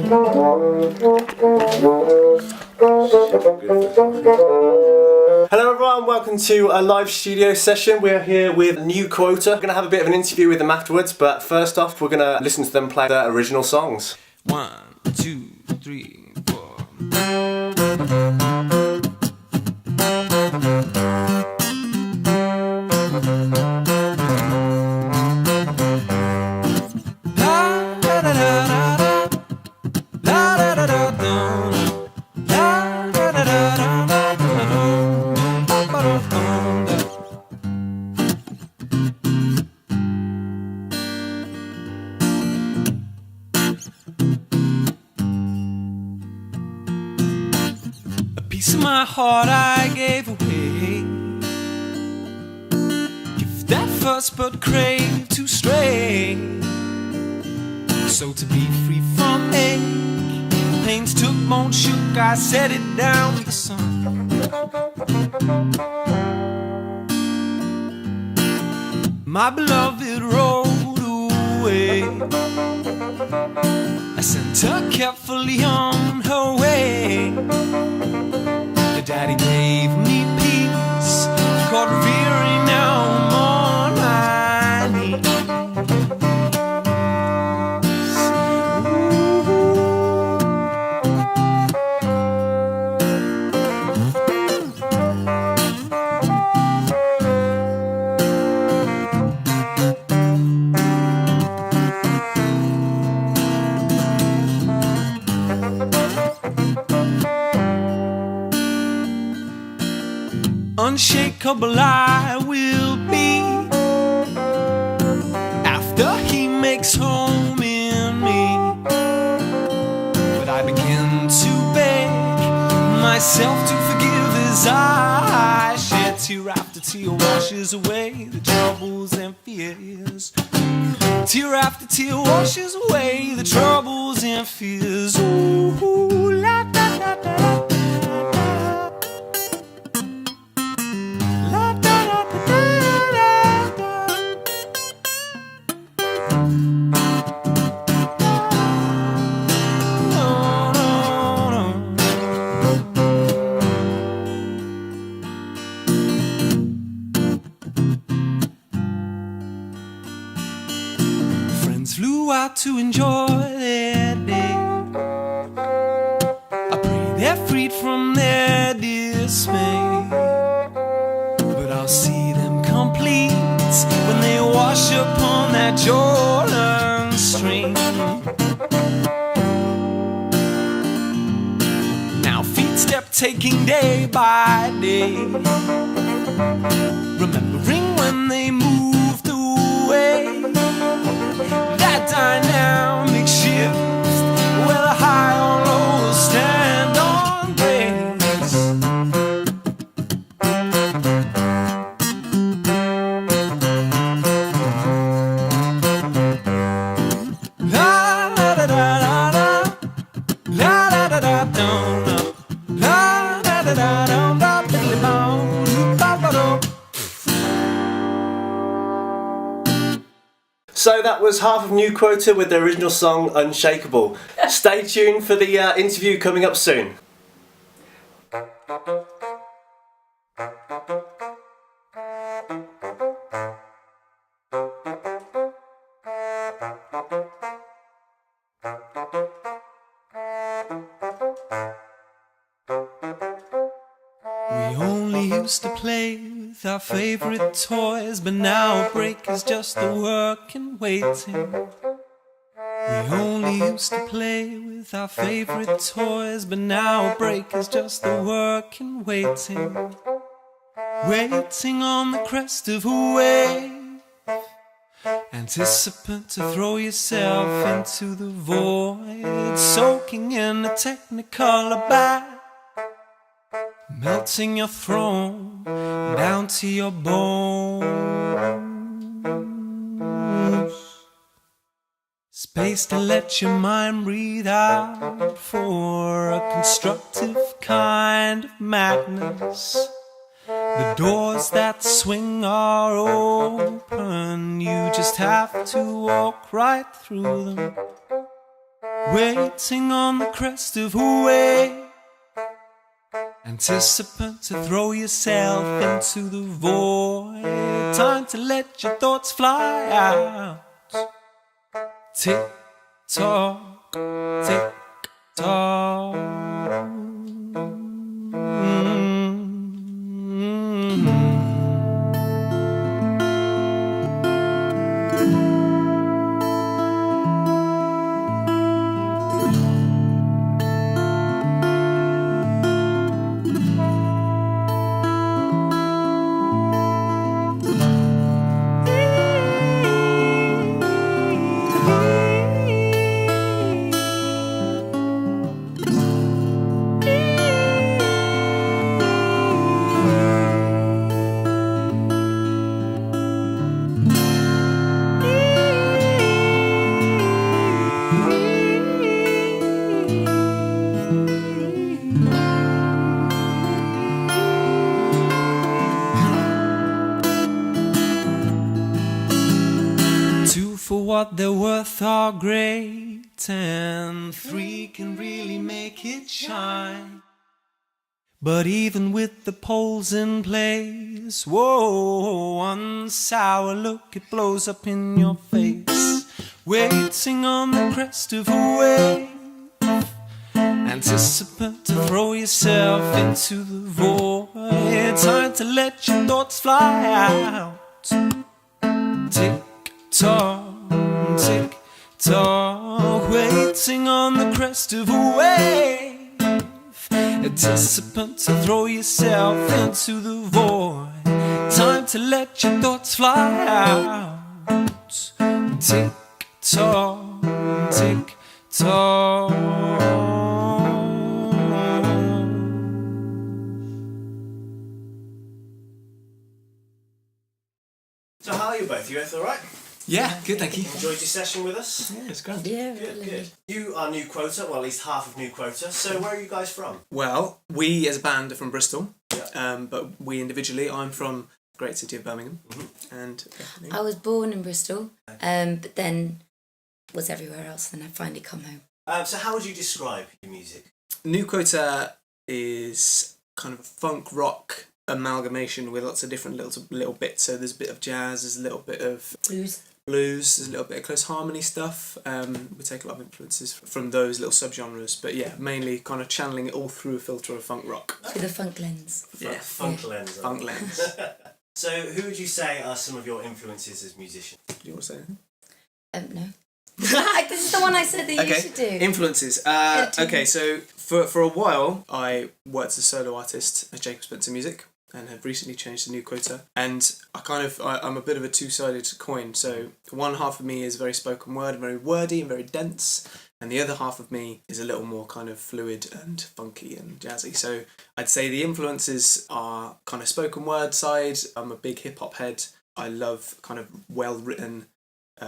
Hello everyone, welcome to a live studio session. We're here with NEWQUOTA. We're going to have a bit of an interview with them afterwards, but first off we're going to listen to them play their original songs. 1, 2, 3, 4. Piece of my heart I gave away. If that first but crave to stray. So to be free from ache, pains took, moan, shook, I set it down with the sun. My beloved rode away. I sent her carefully on her way. Daddy gave me peace, called revering, now I'm on my knees. Unshakable I will be after he makes home in me. But I begin to beg myself to forgive as I shed tear after tear, washes away the troubles and fears. Tear after tear washes away the troubles and fears. Ooh, la da da da. Flew out to enjoy their day. I pray they're freed from their dismay. But I'll see them complete when they wash upon that Jordan stream. Now feet step taking day by day, remembering when they moved away. That dynamic shift where the high or low will stand on grace. La la da da da da, la da da da da, la da da da da da, billy bong, ba ba do. So that was half of NEWQUOTA with their original song Unshakable. Stay tuned for the interview coming up soon. We only used to play with our favorite toys, but now a break is just the work and waiting. We only used to play with our favorite toys, but now a break is just the work and waiting. Waiting on the crest of a wave, anticipant to throw yourself into the void, soaking in a technicolor bath. Melting your throne down to your bones. Space to let your mind breathe out for a constructive kind of madness. The doors that swing are open, you just have to walk right through them. waiting on the crest of a wave. Anticipant to throw yourself into the void. Time to let your thoughts fly out. Tick tock, tick tock. What they're worth are great, and 3 can really make it shine. But even with the poles in place, whoa, one sour look, it blows up in your face. Waiting on the crest of a wave, anticipant to throw yourself into the void. Time to let your thoughts fly out. Tick-tock, tick-tock, waiting on the crest of a wave. Anticipant to throw yourself into the void. Time to let your thoughts fly out. Tick-tock, tick-tock. So how are you both? You both alright? Yeah, good, thank you. Enjoyed your session with us? Yeah, it's great. Yeah, Good, really. good. You are NEWQUOTA, well at least half of NEWQUOTA. So where are you guys from? Well, we as a band are from Bristol, Yeah. but we individually, I'm from the great city of Birmingham, and I was born in Bristol, but then was everywhere else. Then I finally come home. So how would you describe your music? NEWQUOTA is kind of a funk rock amalgamation with lots of different little bits. So there's a bit of jazz, there's a little bit of blues, there's a little bit of close harmony stuff. We take a lot of influences from those little subgenres, but yeah, mainly kind of channeling it all through a filter of funk rock. With a funk lens. Yeah, Funk lens. funk lens. So who would you say are some of your influences as musicians? Do you want to say anything? No. This is the one I said that you should do. Influences. Okay, so for a while I worked as a solo artist at Jacob Spencer Music, and have recently changed to NEWQUOTA. And I'm a bit of a two-sided coin. So one half of me is very spoken word, very wordy and very dense, and the other half of me is a little more kind of fluid and funky and jazzy. So I'd say the influences are kind of spoken word side. I'm a big hip-hop head. I love kind of well-written,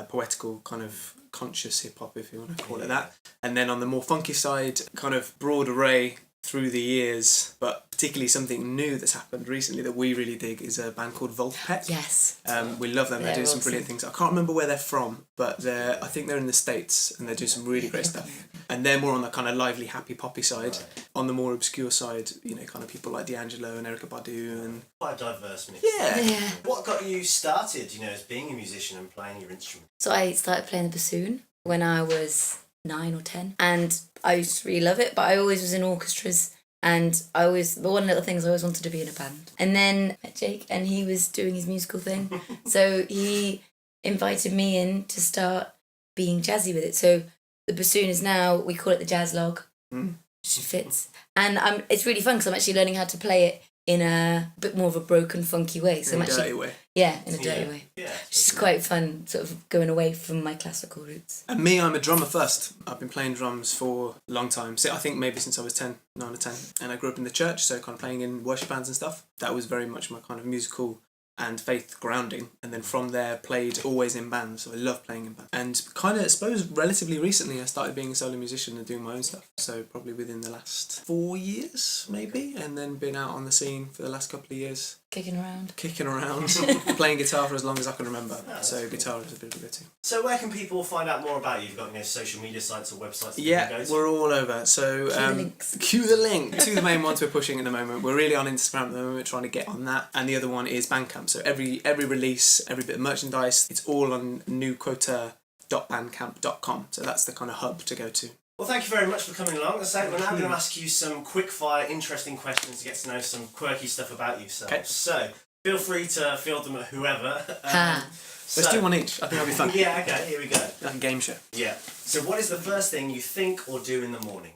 poetical, kind of conscious hip-hop, if you want to call it that. And then on the more funky side, kind of broad array through the years, but particularly something new that's happened recently that we really dig is a band called Voltpec. Yes. We love them. They're doing some awesome. brilliant things. I can't remember where they're from, but I think they're in the States, and they do some really great stuff. And they're more on the kind of lively, happy, poppy side. Right. On the more obscure side, kind of people like D'Angelo and Erykah Badu and quite a diverse mix. Yeah. What got you started, as being a musician and playing your instrument? So I started playing the bassoon when I was 9 or 10, and I used to really love it, but I always was in orchestras, and the one little thing is I always wanted to be in a band. And then I met Jake, and he was doing his musical thing, so he invited me in to start being jazzy with it. So the bassoon is now, we call it the jazz log, which fits, and it's really fun because I'm actually learning how to play it in a bit more of a broken, funky way. So in I'm a dirty way. Yeah, in a dirty way. Yeah. Which is quite fun, sort of going away from my classical roots. And me, I'm a drummer first. I've been playing drums for a long time. So I think maybe since I was 9 or 10. And I grew up in the church, so kind of playing in worship bands and stuff. That was very much my kind of musical and faith grounding. And then from there, played always in bands. So I love playing in bands. And kind of, I suppose, relatively recently, I started being a solo musician and doing my own stuff. So probably within the last 4 years, maybe. And then been out on the scene for the last couple of years. kicking around. Kicking around, playing guitar for as long as I can remember. So guitar is a bit of a go-to. So where can people find out more about you? You've got social media sites or websites that you can Yeah, go to? we're all over. So Cue the links. cue the link. Two of the main ones we're pushing at the moment. We're really on Instagram at the moment, trying to get on that. And the other one is Bandcamp. So every release, every bit of merchandise, it's all on NEWQUOTA.bandcamp.com. So that's the kind of hub to go to. Well, thank you very much for coming along. As I say, we're now going to ask you some quick-fire, interesting questions to get to know some quirky stuff about yourself. Okay. So, feel free to field them at whoever. Let's do one each. I think that'll be fun. Yeah, okay, here we go. Like a game show. Yeah. So, what is the first thing you think or do in the morning?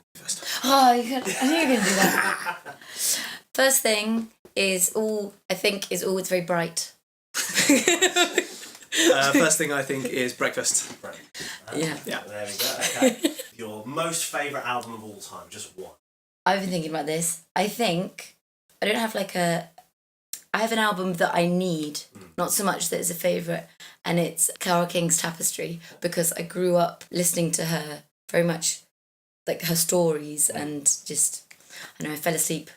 Oh, I knew you were going to do that. First thing is always very bright. First thing I think is breakfast. Right. Yeah. There we go. Okay. Your most favourite album of all time, just one. I've been thinking about this. I think I don't have I have an album that I need, not so much that it's a favourite, and it's Carole King's Tapestry, because I grew up listening to her very much, like her stories, and just, I fell asleep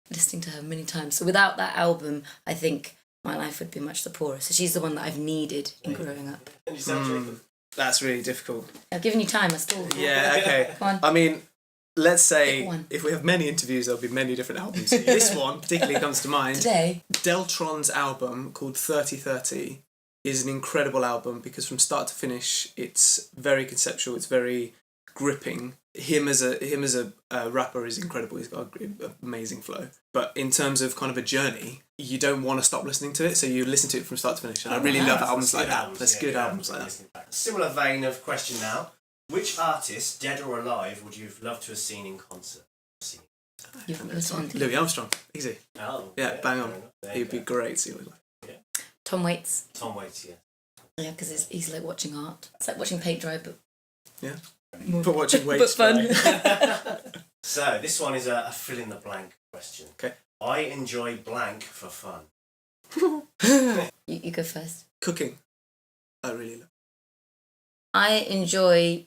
listening to her many times. So without that album, I think my life would be much the poorer. So she's the one that I've needed in growing up. And you sound Jacob. That's really difficult. I've given you time, I stalled. Yeah, okay. Come on. I mean, let's Pick say one. if we have many interviews, there'll be many different albums. This one particularly comes to mind. Today. Deltron's album called 3030 is an incredible album because from start to finish, it's very conceptual. It's very gripping. Him as a rapper is incredible. He's got an amazing flow. But in terms of kind of a journey, you don't want to stop listening to it, so you listen to it from start to finish. And I really love albums like that. There's good albums like that. Similar vein of question now. Which artist, dead or alive, would you have loved to have seen in concert? You've responded. Louis Armstrong, easy. Oh, Yeah, bang on. There He'd you be go. great to see live. Tom Waits. Tom Waits, yeah. Yeah, because he's like watching art. It's like watching paint dry, but Yeah. But watching Waits. but fun. So, this one is a fill-in-the-blank question. Okay. I enjoy blank for fun. You go first. Cooking. I really love. I enjoy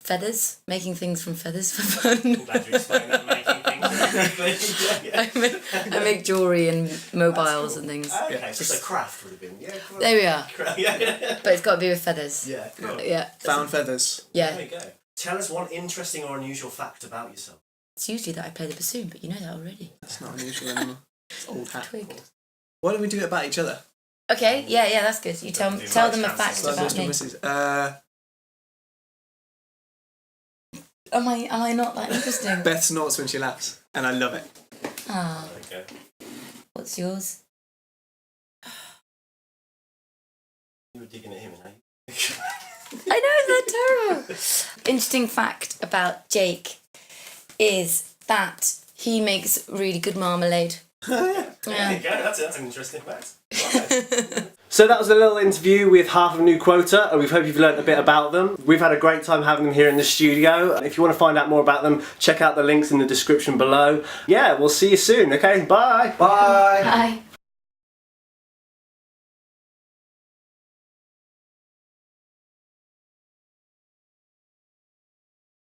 feathers, making things from feathers for fun. I'm glad you explained that, making things. Yeah. I make jewellery and mobiles and things. Okay, so craft would have been. Yeah, cool. There we are. Yeah. But it's got to be with feathers. Yeah, cool. Yeah. Found feathers. Yeah. There we go. Tell us one interesting or unusual fact about yourself. It's usually that I play the bassoon, but you know that already. That's not unusual anymore. It's old hat. Twig. Why don't we do it about each other? Okay, yeah, that's good. You tell them a fact Like about Mr. me. and Mrs. Am I not that interesting? Beth snorts when she laughs, and I love it. Ah, Okay. what's yours? You were digging at him, eh? I know, that's terrible. Interesting fact about Jake is that he makes really good marmalade. There Yeah. you go, that's an interesting fact. So that was a little interview with half of NEWQUOTA, and we hope you've learnt a bit about them. We've had a great time having them here in the studio. If you want to find out more about them, check out the links in the description below. Yeah, we'll see you soon, okay? Bye! Bye! Bye.